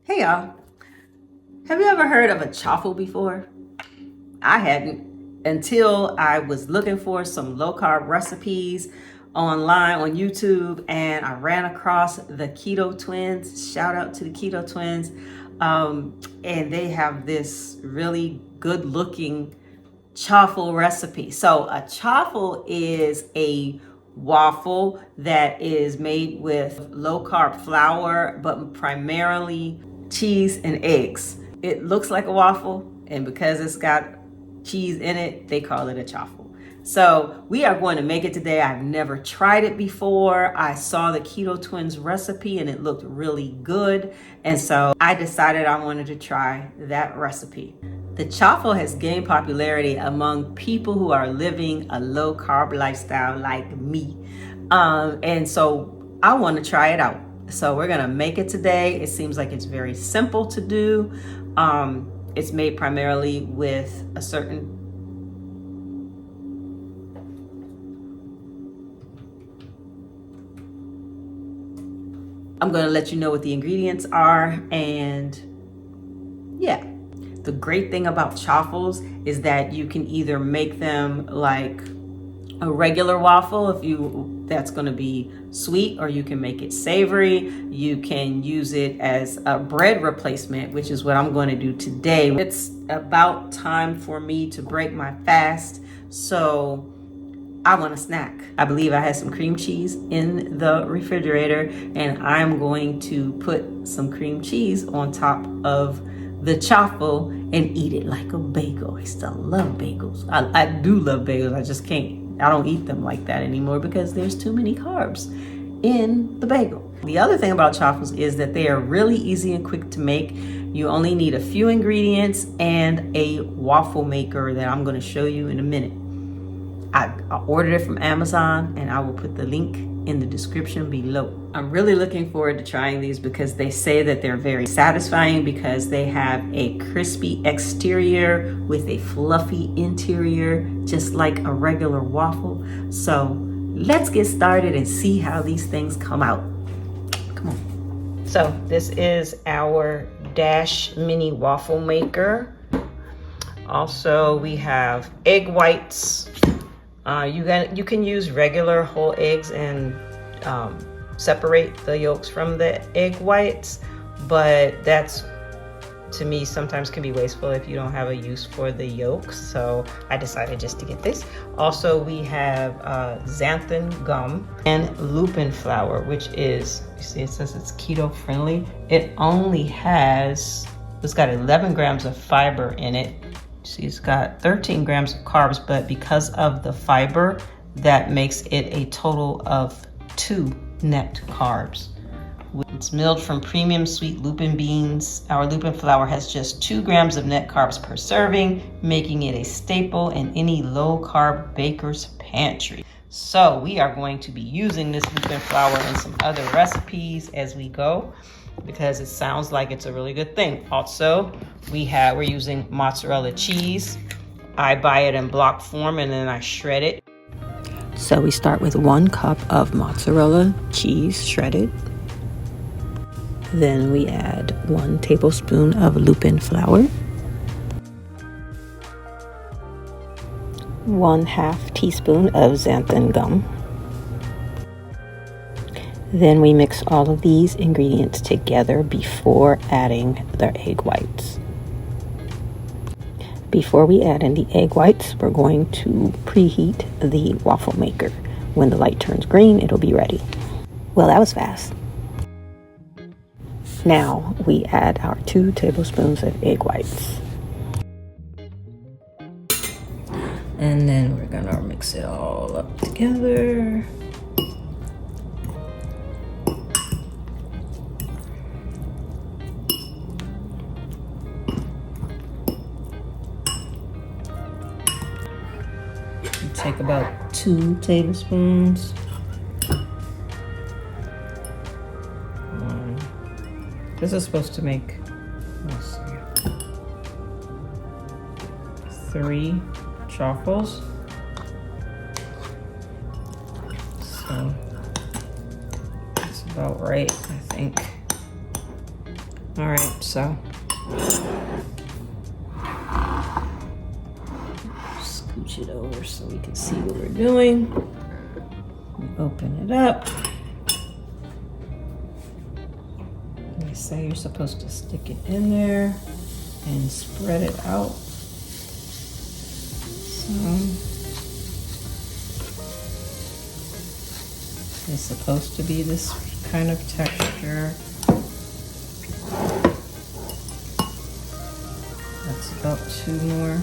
Hey y'all, have you ever heard of a chaffle before? I hadn't until I was looking for some low carb recipes online on YouTube, and I ran across the KetoTwins. Shout out to the KetoTwins. And they have this really good looking chaffle recipe. So a chaffle is a waffle that is made with low carb flour, but primarily cheese and eggs. It looks like a waffle, and because it's got cheese in it, they call it a chaffle. So we are going to make it today. I've never tried it before. I saw the KetoTwins recipe and it looked really good. And so I decided I wanted to try that recipe. The chaffle has gained popularity among people who are living a low carb lifestyle like me. And so I want to try it out. So we're going to make it today. It seems like it's very simple to do. It's made primarily with a certain I'm going to let you know what the ingredients are. And yeah, the great thing about chaffles is that you can either make them like a regular waffle that's going to be sweet, or you can make it savory. You can use it as a bread replacement, which is what I'm going to do today. It's about time for me to break my fast, so I want a snack. I believe I had some cream cheese in the refrigerator, and I'm going to put some cream cheese on top of the chaffle and eat it like a bagel. I still love bagels. I do love bagels. I don't eat them like that anymore because there's too many carbs in the bagel. The other thing about chaffles is that they are really easy and quick to make. You only need a few ingredients and a waffle maker that I'm going to show you in a minute. I ordered it from Amazon, and I will put the link in the description below. I'm really looking forward to trying these because they say that they're very satisfying because they have a crispy exterior with a fluffy interior, just like a regular waffle. So let's get started and see how these things come out. Come on. So this is our Dash Mini Waffle Maker. Also, we have egg whites. You can use regular whole eggs and separate the yolks from the egg whites, but that's, to me, sometimes can be wasteful if you don't have a use for the yolks. So I decided just to get this. Also, we have xanthan gum and lupin flour, which is, you see, it says it's keto friendly. It's got 11 grams of fiber in it. See, it's got 13 grams of carbs, but because of the fiber, that makes it a total of 2 net carbs. It's milled from premium sweet lupin beans. Our lupin flour has just 2 grams of net carbs per serving, making it a staple in any low-carb baker's pantry. So we are going to be using this lupin flour in some other recipes as we go, because it sounds like it's a really good thing. Also, we're using mozzarella cheese. I buy it in block form and then I shred it. So we start with 1 cup of mozzarella cheese shredded. Then we add 1 tablespoon of lupin flour, 1/2 teaspoon of xanthan gum. Then we mix all of these ingredients together before adding the egg whites. Before we add in the egg whites, we're going to preheat the waffle maker. When the light turns green, it'll be ready. Well, that was fast. Now we add our 2 tablespoons of egg whites. And then we're gonna mix it all up together. Take about 2 tablespoons. This is supposed to make, let's see, 3 chaffles. So that's about right, I think. All right, so scooch it over so we can see what we're doing. Open it up. They say you're supposed to stick it in there and spread it out. So it's supposed to be this kind of texture. That's about 2 more.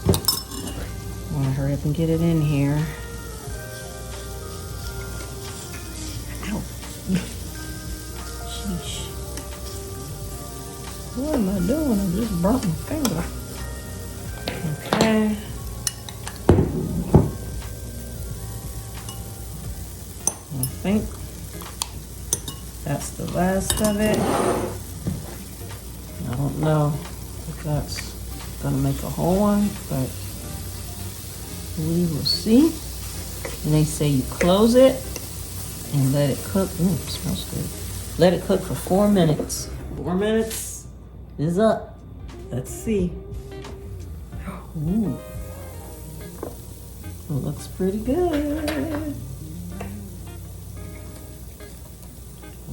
I want to hurry up and get it in here. Ow. Sheesh. What am I doing? I just burnt my finger. Okay. I think that's the last of it. I don't know if that's gonna make a whole one, but we will see. And they say you close it and let it cook. Ooh, it smells good. Let it cook for 4 minutes. 4 minutes is up. Let's see. Ooh. It looks pretty good.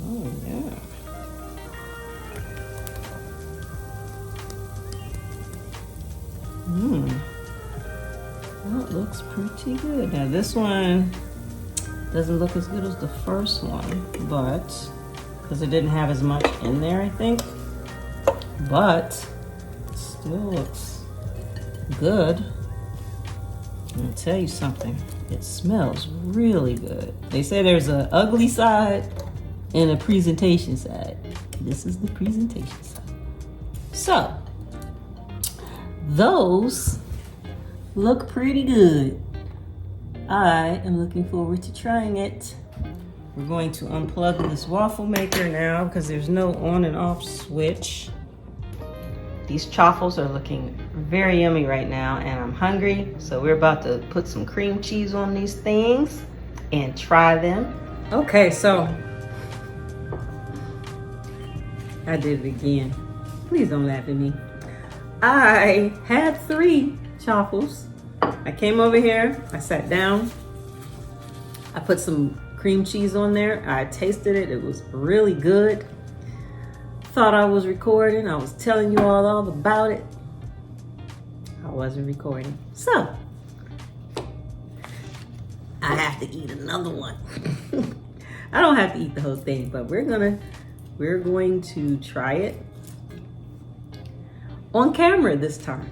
Oh, yeah. That looks pretty good. Now this one doesn't look as good as the first one, but because it didn't have as much in there, I think. But it still looks good. I'm gonna tell you something. It smells really good. They say there's an ugly side and a presentation side. This is the presentation side. So, those look pretty good. I am looking forward to trying it. We're going to unplug this waffle maker now because there's no on and off switch. These chaffles are looking very yummy right now and I'm hungry. So we're about to put some cream cheese on these things and try them. Okay, so I did it again. Please don't laugh at me. I had 3 chaffles. I came over here, I sat down, I put some cream cheese on there. I tasted it, it was really good. Thought I was recording, I was telling you all about it. I wasn't recording. So, I have to eat another one. I don't have to eat the whole thing, but we're going to try it on camera this time.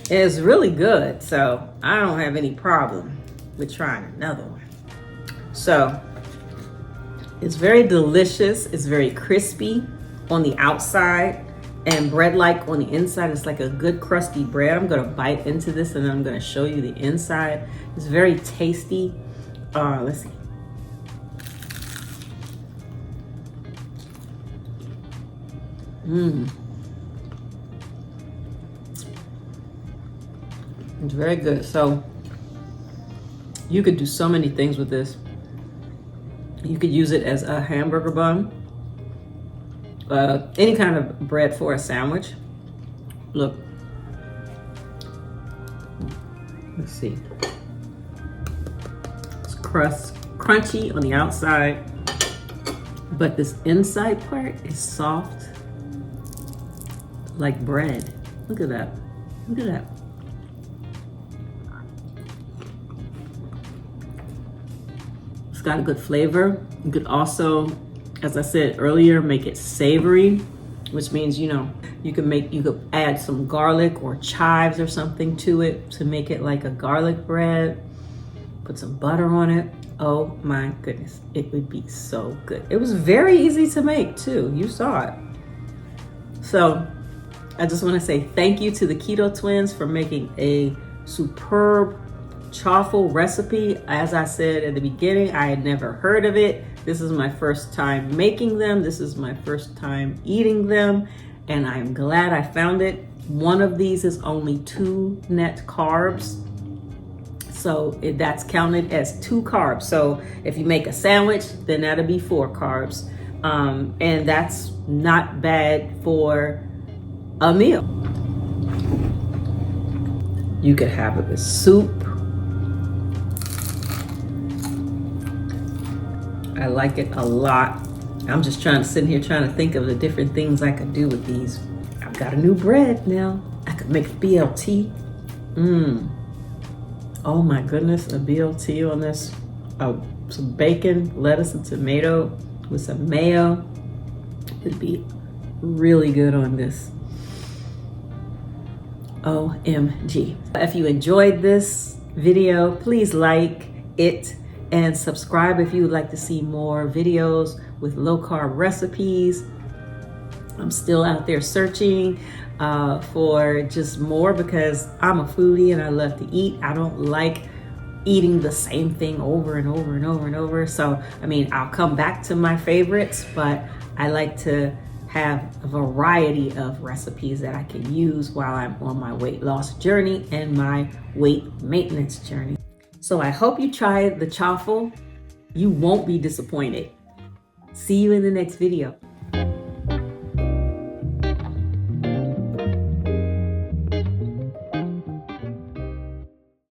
It's really good, so I don't have any problem with trying another one. So, it's very delicious. It's very crispy on the outside and bread-like on the inside. It's like a good crusty bread. I'm gonna bite into this and then I'm gonna show you the inside. It's very tasty. Let's see. It's very good. So you could do so many things with this. You could use it as a hamburger bun, any kind of bread for a sandwich. Look, let's see. It's crunchy on the outside, but this inside part is soft like bread. Look at that. Look at that. It's got a good flavor. You could also, as I said earlier, make it savory, which means, you know, you could add some garlic or chives or something to it to make it like a garlic bread. Put some butter on it. Oh my goodness, it would be so good. It was very easy to make too. You saw it. So I just want to say thank you to the KetoTwins for making a superb chaffle recipe. As I said at the beginning, I had never heard of it. This is my first time making them. This is my first time eating them, and I'm glad I found it. One of these is only 2 net carbs. So that's counted as 2 carbs. So if you make a sandwich, then that'll be 4 carbs. And that's not bad for a meal. You could have it with soup. I like it a lot. I'm just sitting here trying to think of the different things I could do with these. I've got a new bread now. I could make BLT. Oh my goodness, a BLT on this. Some bacon, lettuce, and tomato with some mayo. It'd be really good on this. OMG. If you enjoyed this video, please like it and subscribe if you would like to see more videos with low carb recipes. I'm still out there searching for just more because I'm a foodie and I love to eat. I don't like eating the same thing over and over and over and over. So, I mean, I'll come back to my favorites, but I like to have a variety of recipes that I can use while I'm on my weight loss journey and my weight maintenance journey. So I hope you try the chaffle. You won't be disappointed. See you in the next video.